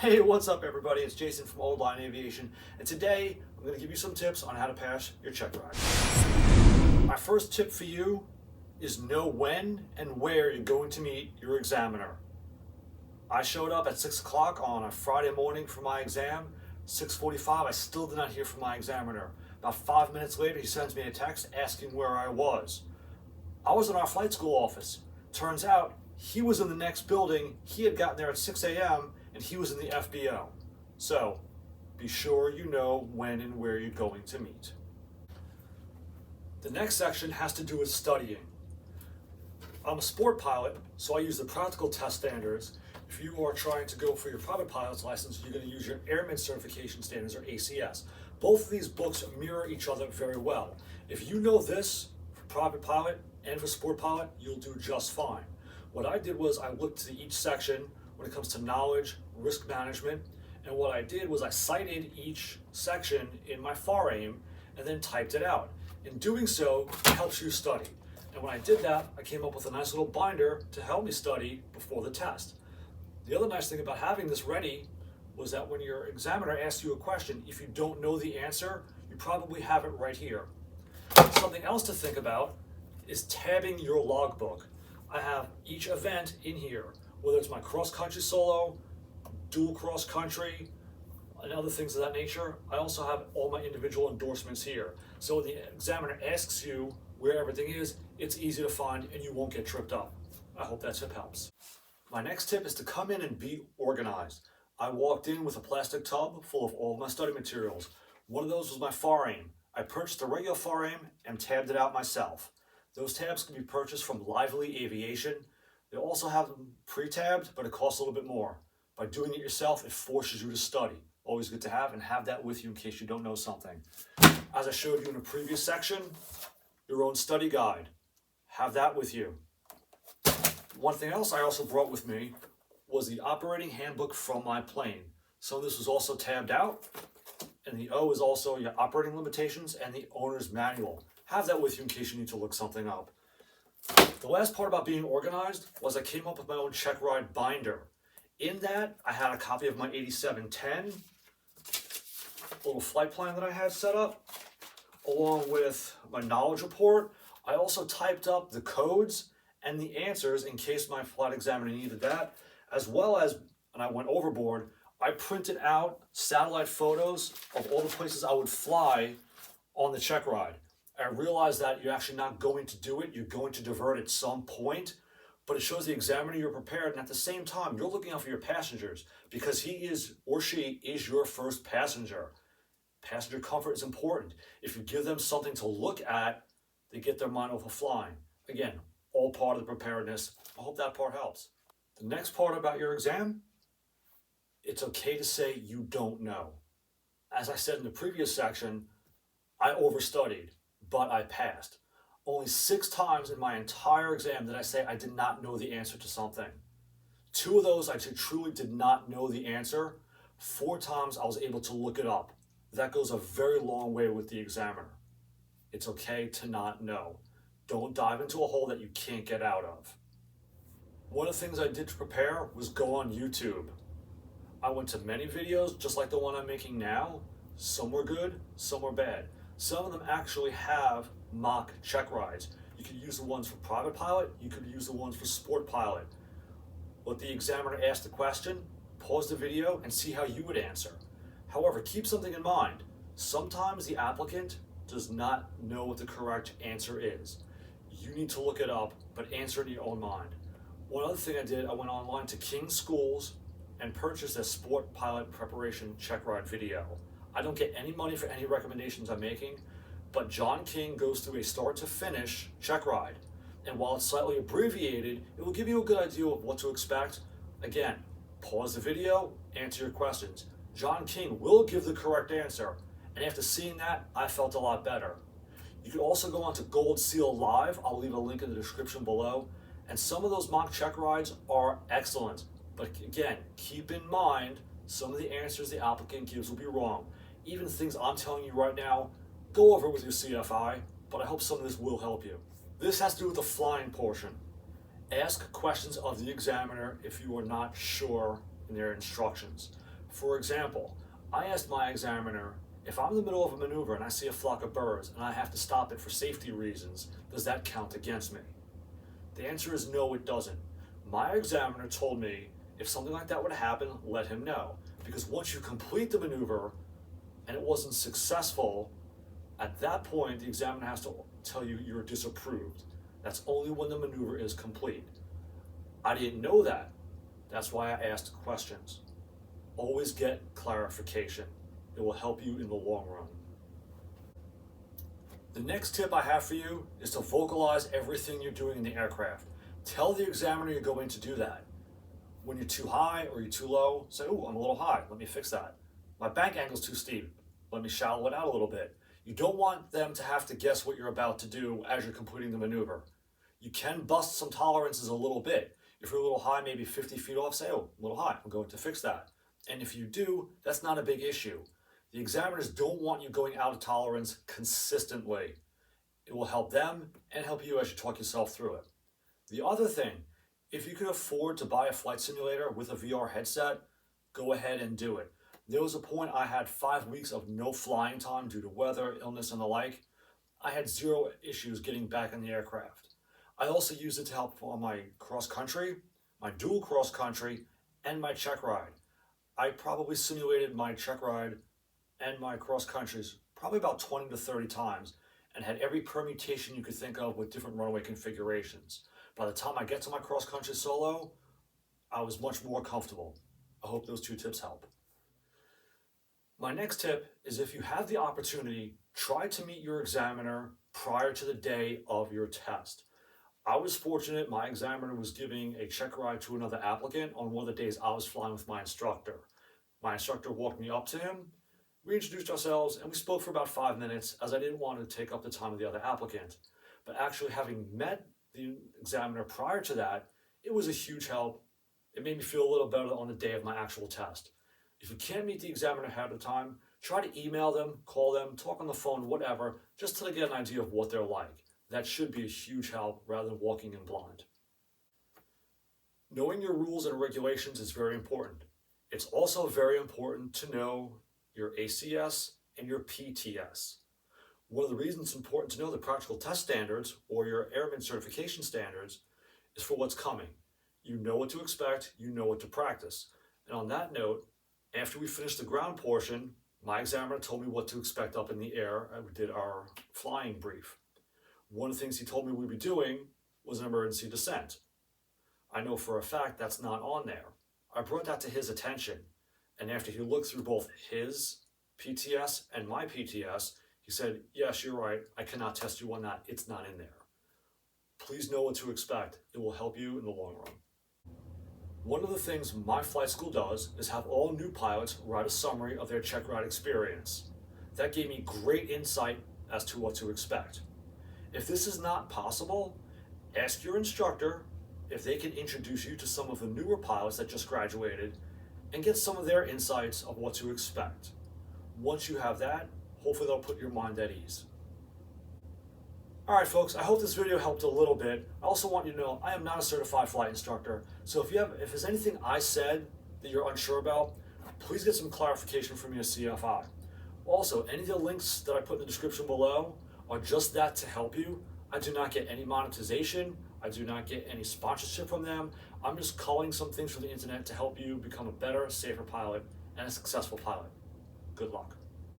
Hey, what's up everybody? It's Jason from Old Line Aviation, and today I'm going to give you some tips on how to pass your check ride. My first tip for you is know when and where you're going to meet your examiner. I showed up at 6 o'clock on a Friday morning for my exam. 6:45, I still did not hear from my examiner. About 5 minutes later, he sends me a text asking where I was. I was in our flight school office. Turns out he was in the next building. He had gotten there at 6 a.m. and he was in the FBO. So be sure you know when and where you're going to meet. The next section has to do with studying. I'm a sport pilot, so I use the practical test standards. If you are trying to go for your private pilot's license, you're going to use your Airman Certification Standards, or ACS. Both of these books mirror each other very well. If you know this for private pilot and for sport pilot, you'll do just fine. What I did was I looked to each section when it comes to knowledge, risk management, and what I did was I cited each section in my FAR-AIM and then typed it out. In doing so, it helps you study. And when I did that, I came up with a nice little binder to help me study before the test. The other nice thing about having this ready was that when your examiner asks you a question, if you don't know the answer, you probably have it right here. Something else to think about is tabbing your logbook. I have each event in here, whether it's my cross-country solo, dual cross-country, and other things of that nature. I also have all my individual endorsements here. So when the examiner asks you where everything is, it's easy to find and you won't get tripped up. I hope that tip helps. My next tip is to come in and be organized. I walked in with a plastic tub full of all of my study materials. One of those was my FAR-AIM. I purchased a regular FAR-AIM and tabbed it out myself. Those tabs can be purchased from Lively Aviation. They also have them pre-tabbed, but it costs a little bit more. By doing it yourself, it forces you to study. Always good to have, and have that with you in case you don't know something. As I showed you in a previous section, your own study guide. Have that with you. One thing else I also brought with me was the operating handbook from my plane. So this was also tabbed out, and the O is also your operating limitations and the owner's manual. Have that with you in case you need to look something up. The last part about being organized was I came up with my own Checkride binder. In that, I had a copy of my 8710, a little flight plan that I had set up, along with my knowledge report. I also typed up the codes and the answers in case my flight examiner needed that, as well as, and I went overboard, I printed out satellite photos of all the places I would fly on the check ride. I realized that you're actually not going to do it, you're going to divert at some point, but it shows the examiner you're prepared, and at the same time, you're looking out for your passengers because he is, or she is, your first passenger. Passenger comfort is important. If you give them something to look at, they get their mind off of flying. Again, all part of the preparedness. I hope that part helps. The next part about your exam, it's okay to say you don't know. As I said in the previous section, I overstudied, but I passed. Only 6 times in my entire exam did I say I did not know the answer to something. 2 of those I truly did not know the answer. 4 times I was able to look it up. That goes a very long way with the examiner. It's okay to not know. Don't dive into a hole that you can't get out of. One of the things I did to prepare was go on YouTube. I went to many videos, just like the one I'm making now. Some were good, some were bad. Some of them actually have mock check rides. You could use the ones for private pilot, you could use the ones for sport pilot. Let the examiner ask the question, pause the video, and see how you would answer. However, keep something in mind. Sometimes the applicant does not know what the correct answer is. You need to look it up, but answer it in your own mind. One other thing I did, I went online to King's Schools and purchased a sport pilot preparation check ride video. I don't get any money for any recommendations I'm making, but John King goes through a start to finish check ride. And while it's slightly abbreviated, it will give you a good idea of what to expect. Again, pause the video, answer your questions. John King will give the correct answer, and after seeing that, I felt a lot better. You can also go on to Gold Seal Live. I'll leave a link in the description below. And some of those mock check rides are excellent. But again, keep in mind, some of the answers the applicant gives will be wrong. Even things I'm telling you right now, go over it with your CFI, but I hope some of this will help you. This has to do with the flying portion. Ask questions of the examiner if you are not sure in their instructions. For example, I asked my examiner, if I'm in the middle of a maneuver and I see a flock of birds and I have to stop it for safety reasons, does that count against me? The answer is no, it doesn't. My examiner told me if something like that would happen, let him know. Because once you complete the maneuver and it wasn't successful, at that point the examiner has to tell you you're disapproved. That's only when the maneuver is complete. I didn't know that. That's why I asked questions. Always get clarification. It will help you in the long run. The next tip I have for you is to vocalize everything you're doing in the aircraft. Tell the examiner you're going to do that. When you're too high or you're too low, say, "Ooh, I'm a little high, let me fix that. My bank angle's too steep, let me shallow it out a little bit." You don't want them to have to guess what you're about to do as you're completing the maneuver. You can bust some tolerances a little bit. If you're a little high, maybe 50 feet off, say, "Oh, a little high, I'm going to fix that." And if you do, that's not a big issue. The examiners don't want you going out of tolerance consistently. It will help them and help you as you talk yourself through it. The other thing, if you can afford to buy a flight simulator with a VR headset, go ahead and do it. There was a point I had 5 weeks of no flying time due to weather, illness, and the like. I had zero issues getting back in the aircraft. I also used it to help on my cross country, my dual cross country, and my check ride. I probably simulated my check ride and my cross countries probably about 20 to 30 times and had every permutation you could think of with different runway configurations. By the time I get to my cross country solo, I was much more comfortable. I hope those 2 tips help. My next tip is if you have the opportunity, try to meet your examiner prior to the day of your test. I was fortunate my examiner was giving a check ride to another applicant on one of the days I was flying with my instructor. My instructor walked me up to him, we introduced ourselves, and we spoke for about 5 minutes as I didn't want to take up the time of the other applicant. But actually having met the examiner prior to that, it was a huge help. It made me feel a little better on the day of my actual test. If you can't meet the examiner ahead of time, try to email them, call them, talk on the phone, whatever, just to get an idea of what they're like. That should be a huge help rather than walking in blind. Knowing your rules and regulations is very important. It's also very important to know your ACS and your PTS. One of the reasons it's important to know the practical test standards or your airman certification standards is for what's coming. You know what to expect, you know what to practice. And on that note, after we finished the ground portion, my examiner told me what to expect up in the air. We did our flying brief. One of the things he told me we'd be doing was an emergency descent. I know for a fact that's not on there. I brought that to his attention, and after he looked through both his PTS and my PTS, he said, "Yes, you're right, I cannot test you on that, it's not in there." Please know what to expect. It will help you in the long run. One of the things my flight school does is have all new pilots write a summary of their check ride experience. That gave me great insight as to what to expect. If this is not possible, ask your instructor if they can introduce you to some of the newer pilots that just graduated and get some of their insights of what to expect. Once you have that, hopefully they'll put your mind at ease. Alright folks, I hope this video helped a little bit. I also want you to know I am not a certified flight instructor, so if there's anything I said that you're unsure about, please get some clarification from your CFI. Also, any of the links that I put in the description below are just that to help you. I do not get any monetization. I do not get any sponsorship from them. I'm just culling some things from the internet to help you become a better, safer pilot and a successful pilot. Good luck.